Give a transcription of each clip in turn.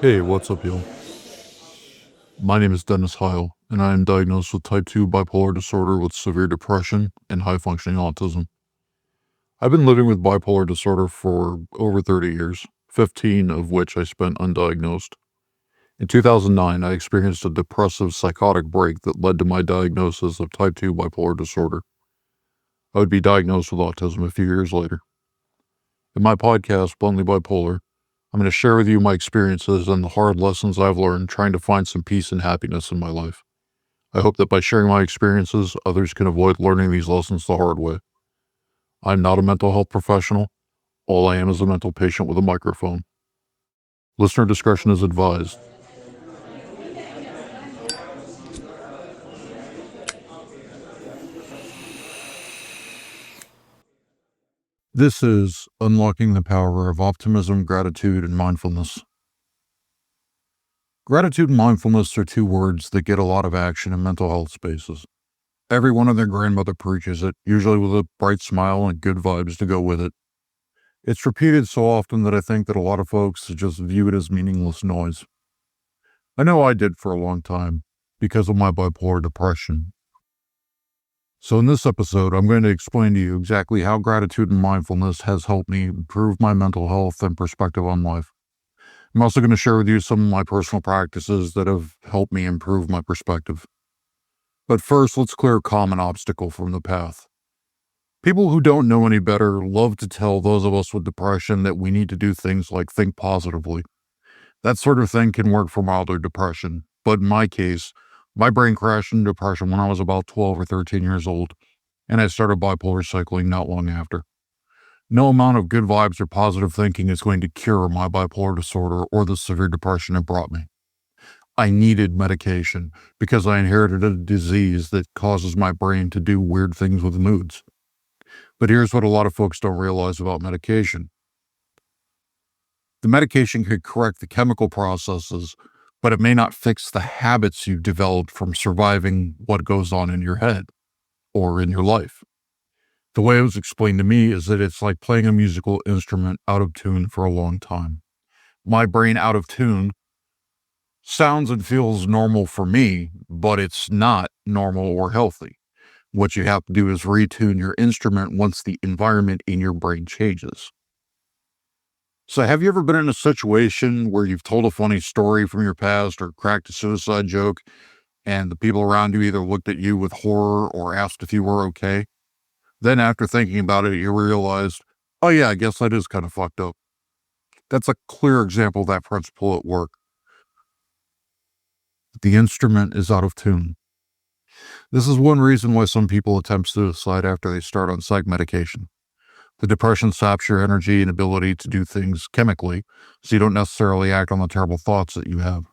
Hey, what's up, y'all? My name is Dennis Heil, and I am diagnosed with type 2 bipolar disorder with severe depression and high functioning autism. I've been living with bipolar disorder for over 30 years, 15 of which I spent undiagnosed. In 2009, I experienced a depressive psychotic break that led to my diagnosis of type 2 bipolar disorder. I would be diagnosed with autism a few years later. In my podcast, Bluntly Bipolar, I'm going to share with you my experiences and the hard lessons I've learned trying to find some peace and happiness in my life. I hope that by sharing my experiences, others can avoid learning these lessons the hard way. I'm not a mental health professional. All I am is a mental patient with a microphone. Listener discretion is advised. This is Unlocking the Power of Optimism, Gratitude, and Mindfulness. Gratitude and mindfulness are two words that get a lot of action in mental health spaces. Everyone and their grandmother preaches it, usually with a bright smile and good vibes to go with it. It's repeated so often that I think that a lot of folks just view it as meaningless noise. I know I did for a long time because of my bipolar depression. So in this episode, I'm going to explain to you exactly how gratitude and mindfulness has helped me improve my mental health and perspective on life. I'm also going to share with you some of my personal practices that have helped me improve my perspective. But first, let's clear a common obstacle from the path. People who don't know any better love to tell those of us with depression that we need to do things like think positively. That sort of thing can work for milder depression, but in my case, my brain crashed into depression when I was about 12 or 13 years old, and I started bipolar cycling not long after. No amount of good vibes or positive thinking is going to cure my bipolar disorder or the severe depression it brought me. I needed medication because I inherited a disease that causes my brain to do weird things with moods. But here's what a lot of folks don't realize about medication. The medication could correct the chemical processes, but it may not fix the habits you've developed from surviving what goes on in your head or in your life. The way it was explained to me is that it's like playing a musical instrument out of tune for a long time. My brain out of tune sounds and feels normal for me, but it's not normal or healthy. What you have to do is retune your instrument once the environment in your brain changes. So, have you ever been in a situation where you've told a funny story from your past or cracked a suicide joke, and the people around you either looked at you with horror or asked if you were okay? Then, after thinking about it, you realized, oh, yeah, I guess that is kind of fucked up. That's a clear example of that principle at work. The instrument is out of tune. This is one reason why some people attempt suicide after they start on psych medication. The depression saps your energy and ability to do things chemically, so you don't necessarily act on the terrible thoughts that you have.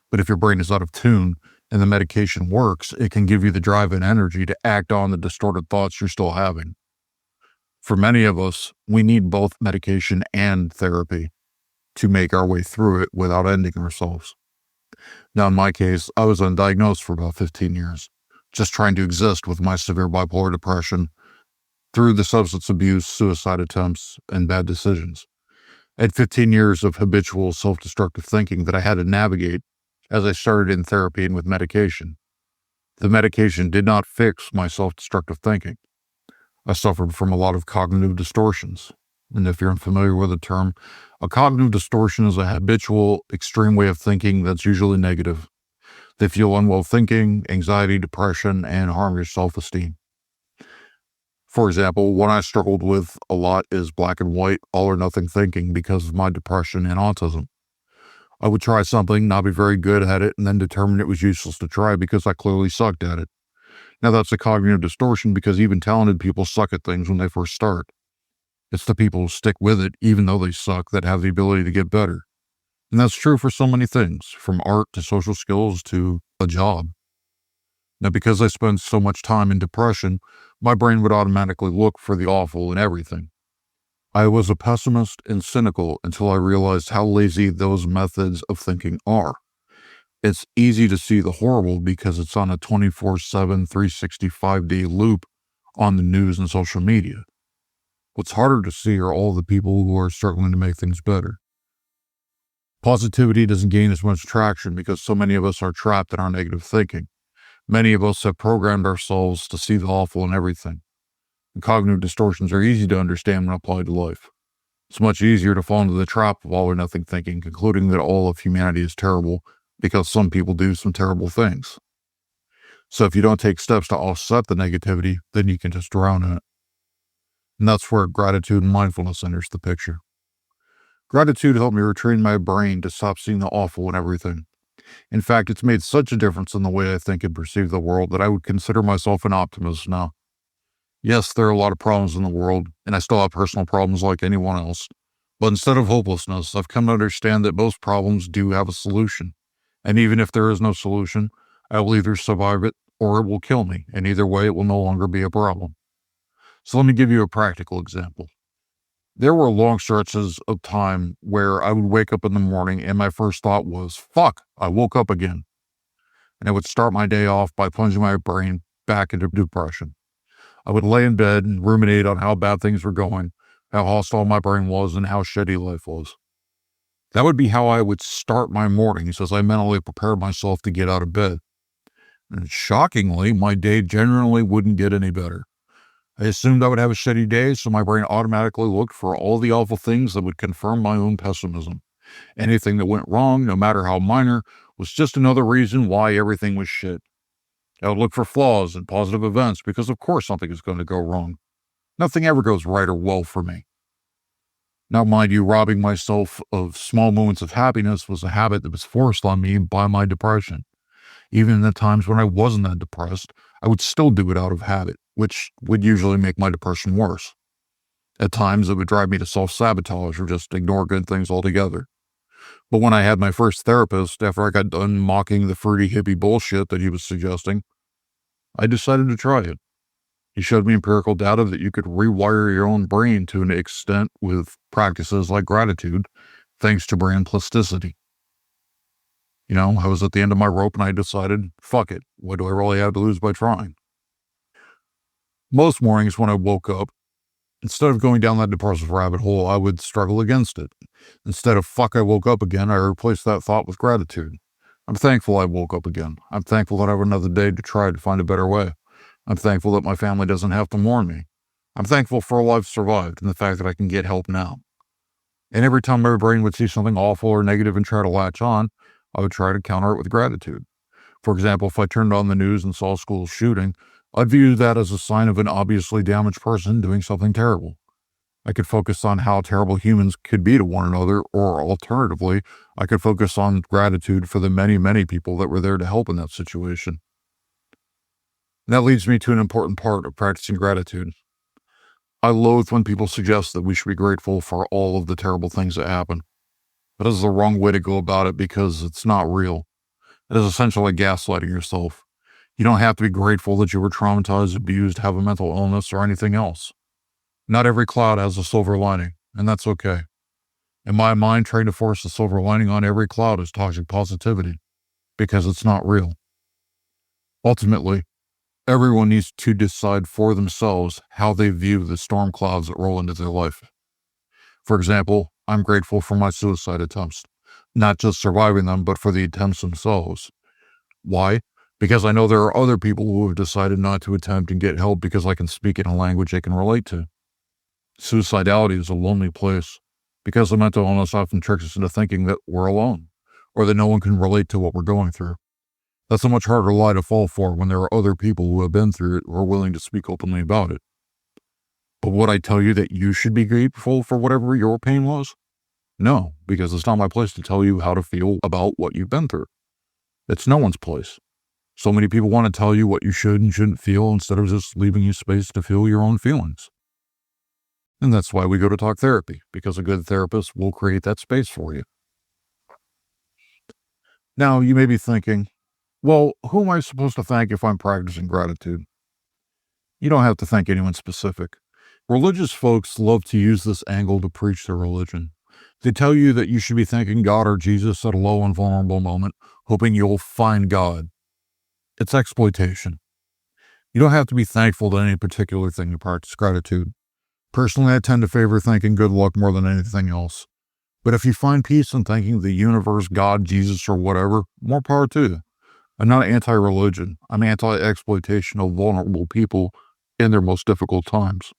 But if your brain is out of tune and the medication works, it can give you the drive and energy to act on the distorted thoughts you're still having. For many of us, we need both medication and therapy to make our way through it without ending ourselves. Now, in my case, I was undiagnosed for about 15 years, just trying to exist with my severe bipolar depression through the substance abuse, suicide attempts, and bad decisions. I had 15 years of habitual self destructive thinking that I had to navigate as I started in therapy and with medication. The medication did not fix my self destructive thinking. I suffered from a lot of cognitive distortions. And if you're unfamiliar with the term, a cognitive distortion is a habitual, extreme way of thinking that's usually negative. They fuel unwell thinking, anxiety, depression, and harm your self esteem. For example, one I struggled with a lot is black and white, all or nothing thinking because of my depression and autism. I would try something, not be very good at it, and then determine it was useless to try because I clearly sucked at it. Now, that's a cognitive distortion because even talented people suck at things when they first start. It's the people who stick with it, even though they suck, that have the ability to get better. And that's true for so many things, from art to social skills to a job. Now, because I spent so much time in depression, my brain would automatically look for the awful in everything. I was a pessimist and cynical until I realized how lazy those methods of thinking are. It's easy to see the horrible because it's on a 24/7, 365-day loop on the news and social media. What's harder to see are all the people who are struggling to make things better. Positivity doesn't gain as much traction because so many of us are trapped in our negative thinking. Many of us have programmed ourselves to see the awful in everything. And cognitive distortions are easy to understand when applied to life. It's much easier to fall into the trap of all or nothing thinking, concluding that all of humanity is terrible because some people do some terrible things. So if you don't take steps to offset the negativity, then you can just drown in it. And that's where gratitude and mindfulness enters the picture. Gratitude helped me retrain my brain to stop seeing the awful in everything. In fact, it's made such a difference in the way I think and perceive the world that I would consider myself an optimist now. Yes, there are a lot of problems in the world, and I still have personal problems like anyone else. But instead of hopelessness, I've come to understand that most problems do have a solution. And even if there is no solution, I will either survive it or it will kill me, and either way, it will no longer be a problem. So let me give you a practical example. There were long stretches of time where I would wake up in the morning and my first thought was, fuck, I woke up again. And I would start my day off by plunging my brain back into depression. I would lay in bed and ruminate on how bad things were going, how hostile my brain was, and how shitty life was. That would be how I would start my mornings as I mentally prepared myself to get out of bed. And shockingly, my day generally wouldn't get any better. I assumed I would have a shitty day, so my brain automatically looked for all the awful things that would confirm my own pessimism. Anything that went wrong, no matter how minor, was just another reason why everything was shit. I would look for flaws in positive events because, of course, something is going to go wrong. Nothing ever goes right or well for me. Now, mind you, robbing myself of small moments of happiness was a habit that was forced on me by my depression. Even in the times when I wasn't that depressed, I would still do it out of habit, which would usually make my depression worse. At times, it would drive me to self-sabotage or just ignore good things altogether. But when I had my first therapist, after I got done mocking the fruity hippie bullshit that he was suggesting, I decided to try it. He showed me empirical data that you could rewire your own brain to an extent with practices like gratitude, thanks to brain plasticity. I was at the end of my rope and I decided, fuck it, what do I really have to lose by trying? Most mornings when I woke up, instead of going down that depressive rabbit hole, I would struggle against it. Instead of fuck, I woke up again, I replaced that thought with gratitude. I'm thankful I woke up again. I'm thankful that I have another day to try to find a better way. I'm thankful that my family doesn't have to mourn me. I'm thankful for a life survived and the fact that I can get help now. And every time my brain would see something awful or negative and try to latch on, I would try to counter it with gratitude. For example, if I turned on the news and saw a school shooting, I'd view that as a sign of an obviously damaged person doing something terrible. I could focus on how terrible humans could be to one another, or alternatively, I could focus on gratitude for the many, many people that were there to help in that situation. And that leads me to an important part of practicing gratitude. I loathe when people suggest that we should be grateful for all of the terrible things that happen. That is the wrong way to go about it because it's not real. It is essentially gaslighting yourself. You don't have to be grateful that you were traumatized, abused, have a mental illness, or anything else. Not every cloud has a silver lining, and that's okay. In my mind, trying to force a silver lining on every cloud is toxic positivity, because it's not real. Ultimately, everyone needs to decide for themselves how they view the storm clouds that roll into their life. For example, I'm grateful for my suicide attempts, not just surviving them, but for the attempts themselves. Why? Because I know there are other people who have decided not to attempt and get help because I can speak in a language they can relate to. Suicidality is a lonely place because the mental illness often tricks us into thinking that we're alone or that no one can relate to what we're going through. That's a much harder lie to fall for when there are other people who have been through it or are willing to speak openly about it. But would I tell you that you should be grateful for whatever your pain was? No, because it's not my place to tell you how to feel about what you've been through. It's no one's place. So many people want to tell you what you should and shouldn't feel instead of just leaving you space to feel your own feelings. And that's why we go to talk therapy, because a good therapist will create that space for you. Now, you may be thinking, well, who am I supposed to thank if I'm practicing gratitude? You don't have to thank anyone specific. Religious folks love to use this angle to preach their religion. They tell you that you should be thanking God or Jesus at a low and vulnerable moment, hoping you'll find God. It's exploitation. You don't have to be thankful to any particular thing to practice gratitude. Personally, I tend to favor thanking good luck more than anything else. But if you find peace in thanking the universe, God, Jesus, or whatever, more power to you. I'm not anti-religion. I'm anti-exploitation of vulnerable people in their most difficult times.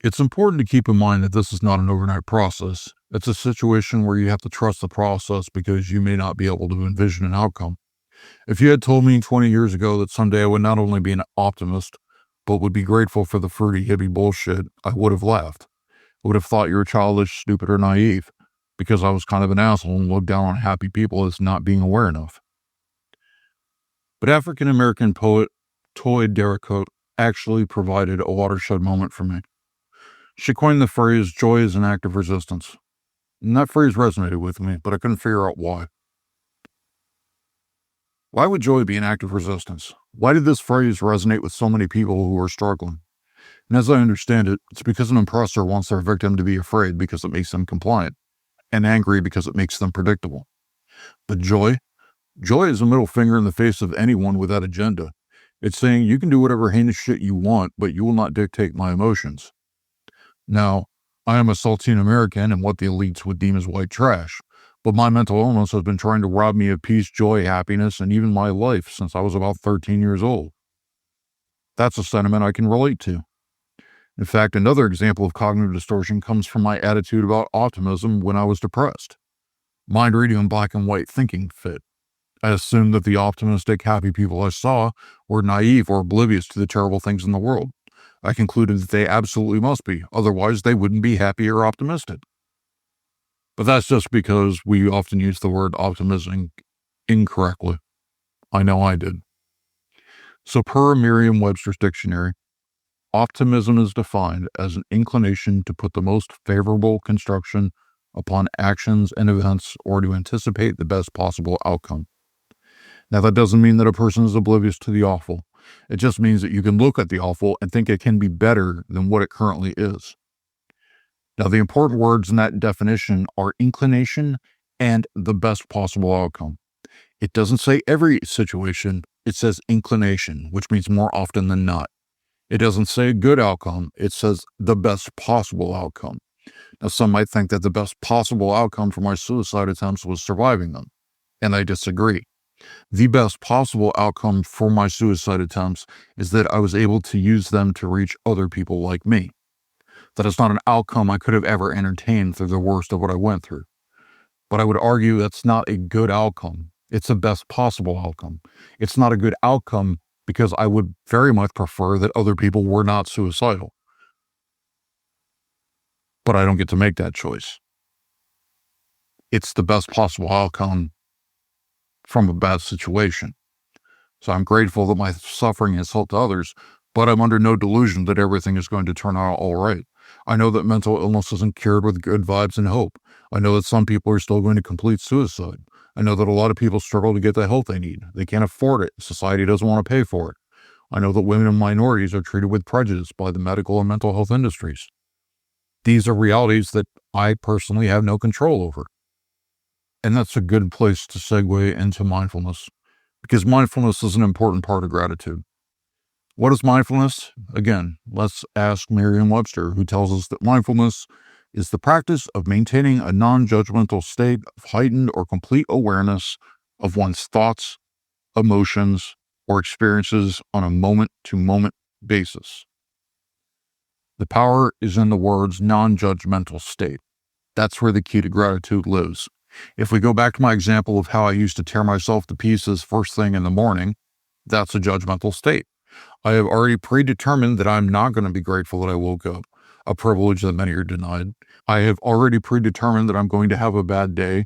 It's important to keep in mind that this is not an overnight process. It's a situation where you have to trust the process because you may not be able to envision an outcome. If you had told me 20 years ago that someday I would not only be an optimist, but would be grateful for the fruity hippie bullshit, I would have laughed. I would have thought you were childish, stupid, or naive, because I was kind of an asshole and looked down on happy people as not being aware enough. But African-American poet Toi Derricotte actually provided a watershed moment for me. She coined the phrase, "joy is an act of resistance." And that phrase resonated with me, but I couldn't figure out why. Why would joy be an act of resistance? Why did this phrase resonate with so many people who are struggling? And as I understand it, it's because an oppressor wants their victim to be afraid because it makes them compliant, and angry because it makes them predictable. But joy? Joy is a middle finger in the face of anyone with that agenda. It's saying you can do whatever heinous shit you want, but you will not dictate my emotions. Now, I am a saltine American and what the elites would deem as white trash, but my mental illness has been trying to rob me of peace, joy, happiness, and even my life since I was about 13 years old. That's a sentiment I can relate to. In fact, another example of cognitive distortion comes from my attitude about optimism when I was depressed. Mind reading and black and white thinking fit. I assumed that the optimistic, happy people I saw were naive or oblivious to the terrible things in the world. I concluded that they absolutely must be, otherwise they wouldn't be happy or optimistic. But that's just because we often use the word optimism incorrectly. I know I did. So per Merriam-Webster's dictionary, optimism is defined as an inclination to put the most favorable construction upon actions and events or to anticipate the best possible outcome. Now, that doesn't mean that a person is oblivious to the awful. It just means that you can look at the awful and think it can be better than what it currently is. Now, the important words in that definition are inclination and the best possible outcome. It doesn't say every situation, it says inclination, which means more often than not. It doesn't say a good outcome, it says the best possible outcome. Now, some might think that the best possible outcome for my suicide attempts was surviving them, and I disagree. The best possible outcome for my suicide attempts is that I was able to use them to reach other people like me. That is not an outcome I could have ever entertained through the worst of what I went through. But I would argue that's not a good outcome. It's the best possible outcome. It's not a good outcome because I would very much prefer that other people were not suicidal. But I don't get to make that choice. It's the best possible outcome from a bad situation. So I'm grateful that my suffering has helped others, but I'm under no delusion that everything is going to turn out all right. I know that mental illness isn't cured with good vibes and hope. I know that some people are still going to complete suicide. I know that a lot of people struggle to get the help they need. They can't afford it. Society doesn't want to pay for it. I know that women and minorities are treated with prejudice by the medical and mental health industries. These are realities that I personally have no control over. And that's a good place to segue into mindfulness, because mindfulness is an important part of gratitude. What is mindfulness? Again, let's ask Merriam-Webster, who tells us that mindfulness is the practice of maintaining a non-judgmental state of heightened or complete awareness of one's thoughts, emotions, or experiences on a moment-to-moment basis. The power is in the words non-judgmental state. That's where the key to gratitude lives. If we go back to my example of how I used to tear myself to pieces first thing in the morning, that's a judgmental state. I have already predetermined that I'm not going to be grateful that I woke up, a privilege that many are denied. I have already predetermined that I'm going to have a bad day,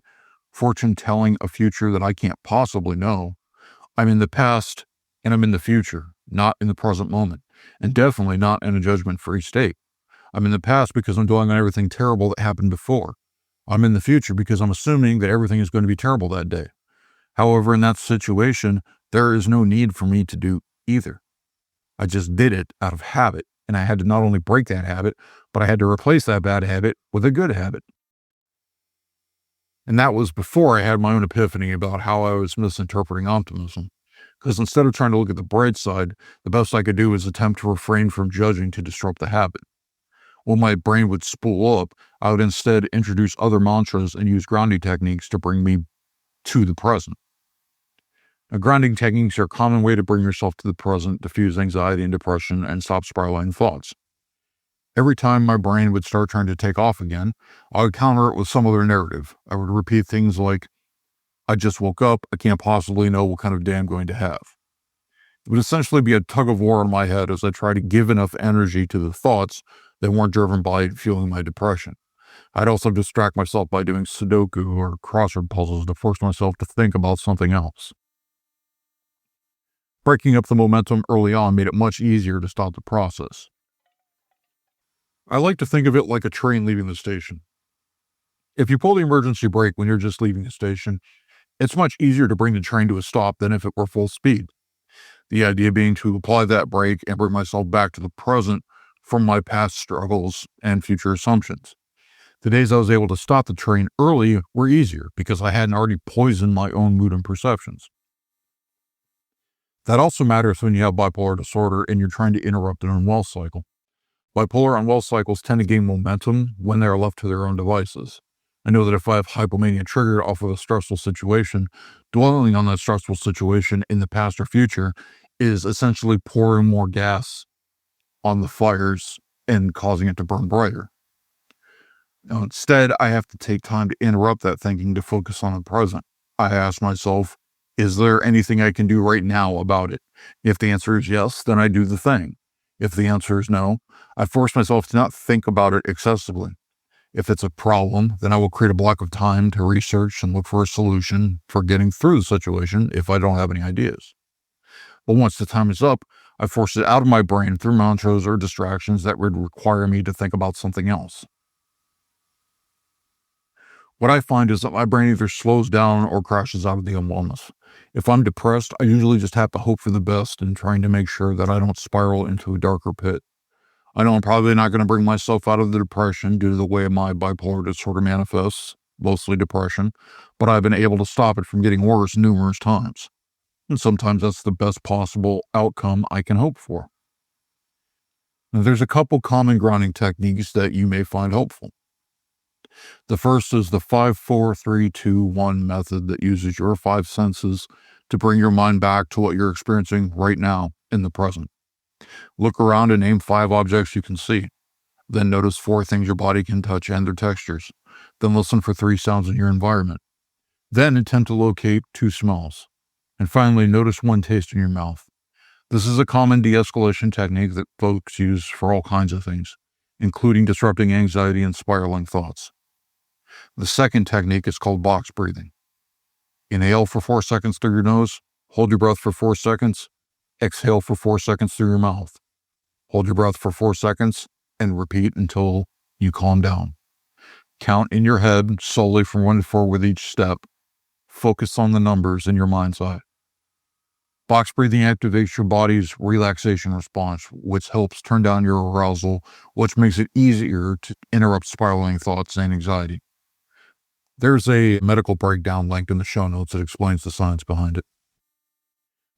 fortune telling a future that I can't possibly know. I'm in the past and I'm in the future, not in the present moment, and definitely not in a judgment-free state. I'm in the past because I'm dwelling on everything terrible that happened before. I'm in the future because I'm assuming that everything is going to be terrible that day. However, in that situation, there is no need for me to do either. I just did it out of habit, and I had to not only break that habit, but I had to replace that bad habit with a good habit. And that was before I had my own epiphany about how I was misinterpreting optimism. Because instead of trying to look at the bright side, the best I could do was attempt to refrain from judging to disrupt the habit. When my brain would spool up, I would instead introduce other mantras and use grounding techniques to bring me to the present. Now, grounding techniques are a common way to bring yourself to the present, diffuse anxiety and depression, and stop spiraling thoughts. Every time my brain would start trying to take off again, I would counter it with some other narrative. I would repeat things like, I just woke up, I can't possibly know what kind of day I'm going to have. It would essentially be a tug of war in my head as I tried to give enough energy to the thoughts that weren't driven by feeling my depression. I'd also distract myself by doing Sudoku or crossword puzzles to force myself to think about something else. Breaking up the momentum early on made it much easier to stop the process. I like to think of it like a train leaving the station. If you pull the emergency brake when you're just leaving the station, it's much easier to bring the train to a stop than if it were full speed. The idea being to apply that brake and bring myself back to the present from my past struggles and future assumptions. The days I was able to stop the train early were easier because I hadn't already poisoned my own mood and perceptions. That also matters when you have bipolar disorder and you're trying to interrupt an unwell cycle. Bipolar unwell cycles tend to gain momentum when they are left to their own devices. I know that if I have hypomania triggered off of a stressful situation, dwelling on that stressful situation in the past or future is essentially pouring more gas on the fires and causing it to burn brighter. Now, instead, I have to take time to interrupt that thinking to focus on the present. I ask myself, is there anything I can do right now about it? If the answer is yes, then I do the thing. If the answer is no, I force myself to not think about it excessively. If it's a problem, then I will create a block of time to research and look for a solution for getting through the situation if I don't have any ideas. But once the time is up, I force it out of my brain through mantras or distractions that would require me to think about something else. What I find is that my brain either slows down or crashes out of the unwellness. If I'm depressed, I usually just have to hope for the best and trying to make sure that I don't spiral into a darker pit. I know I'm probably not going to bring myself out of the depression due to the way my bipolar disorder manifests, mostly depression, but I've been able to stop it from getting worse numerous times. And sometimes that's the best possible outcome I can hope for. Now, there's a couple common grounding techniques that you may find helpful. The first is the 5-4-3-2-1 method that uses your five senses to bring your mind back to what you're experiencing right now in the present. Look around and name 5 objects you can see. Then notice 4 things your body can touch and their textures. Then listen for 3 sounds in your environment. Then attempt to locate 2 smells. And finally, notice 1 taste in your mouth. This is a common de-escalation technique that folks use for all kinds of things, including disrupting anxiety and spiraling thoughts. The second technique is called box breathing. Inhale for 4 seconds through your nose, hold your breath for 4 seconds, exhale for 4 seconds through your mouth. Hold your breath for 4 seconds and repeat until you calm down. Count in your head slowly from 1 to 4 with each step. Focus on the numbers in your mind's eye. Box breathing activates your body's relaxation response, which helps turn down your arousal, which makes it easier to interrupt spiraling thoughts and anxiety. There's a medical breakdown linked in the show notes that explains the science behind it.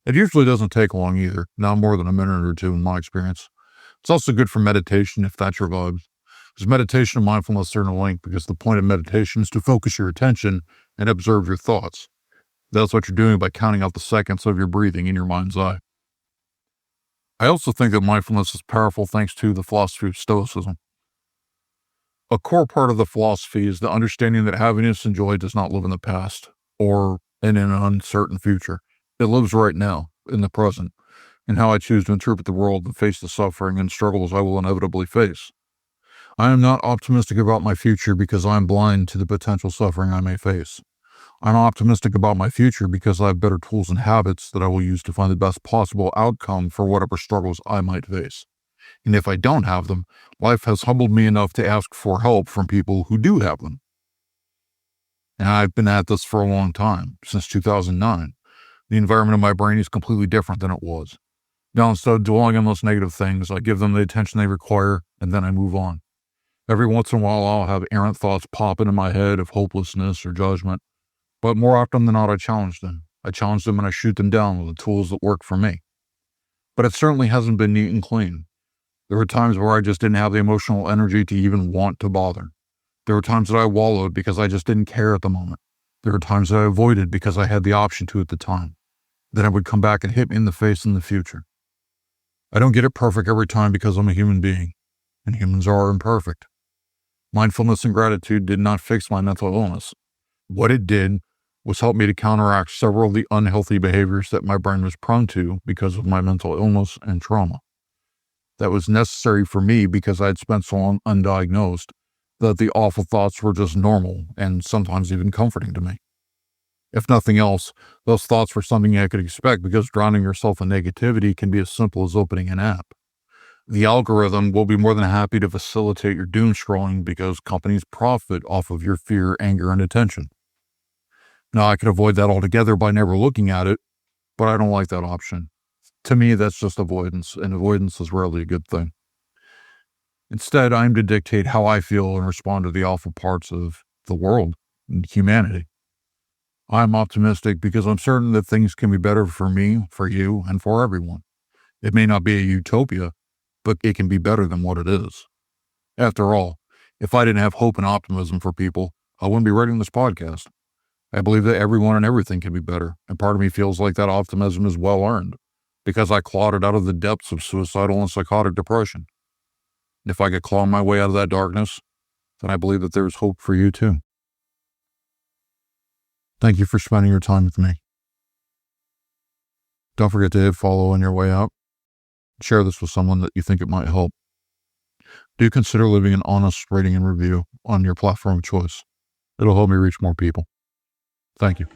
It usually doesn't take long either, not more than a minute or 2 in my experience. It's also good for meditation if that's your vibe. Because meditation and mindfulness are interlinked because the point of meditation is to focus your attention and observe your thoughts. That's what you're doing by counting out the seconds of your breathing in your mind's eye. I also think that mindfulness is powerful thanks to the philosophy of Stoicism. A core part of the philosophy is the understanding that happiness and joy does not live in the past or in an uncertain future. It lives right now, in the present, in how I choose to interpret the world and face the suffering and struggles I will inevitably face. I am not optimistic about my future because I am blind to the potential suffering I may face. I'm optimistic about my future because I have better tools and habits that I will use to find the best possible outcome for whatever struggles I might face. And if I don't have them, life has humbled me enough to ask for help from people who do have them. And I've been at this for a long time, since 2009. The environment of my brain is completely different than it was. Now, instead of dwelling on those negative things, I give them the attention they require, and then I move on. Every once in a while, I'll have errant thoughts pop into my head of hopelessness or judgment, but more often than not, I challenge them. I challenge them and I shoot them down with the tools that work for me. But it certainly hasn't been neat and clean. There were times where I just didn't have the emotional energy to even want to bother. There were times that I wallowed because I just didn't care at the moment. There were times that I avoided because I had the option to at the time. Then it would come back and hit me in the face in the future. I don't get it perfect every time because I'm a human being, and humans are imperfect. Mindfulness and gratitude did not fix my mental illness. What it did was help me to counteract several of the unhealthy behaviors that my brain was prone to because of my mental illness and trauma. That was necessary for me because I had spent so long undiagnosed that the awful thoughts were just normal and sometimes even comforting to me. If nothing else, those thoughts were something I could expect because drowning yourself in negativity can be as simple as opening an app. The algorithm will be more than happy to facilitate your doom scrolling because companies profit off of your fear, anger, and attention. Now, I could avoid that altogether by never looking at it, but I don't like that option. To me, that's just avoidance, and avoidance is rarely a good thing. Instead, I aim to dictate how I feel and respond to the awful parts of the world and humanity. I'm optimistic because I'm certain that things can be better for me, for you, and for everyone. It may not be a utopia, but it can be better than what it is. After all, if I didn't have hope and optimism for people, I wouldn't be writing this podcast. I believe that everyone and everything can be better, and part of me feels like that optimism is well earned, because I clawed it out of the depths of suicidal and psychotic depression. And if I could claw my way out of that darkness, then I believe that there's hope for you too. Thank you for spending your time with me. Don't forget to hit follow on your way out. Share this with someone that you think it might help. Do consider leaving an honest rating and review on your platform of choice. It'll help me reach more people. Thank you.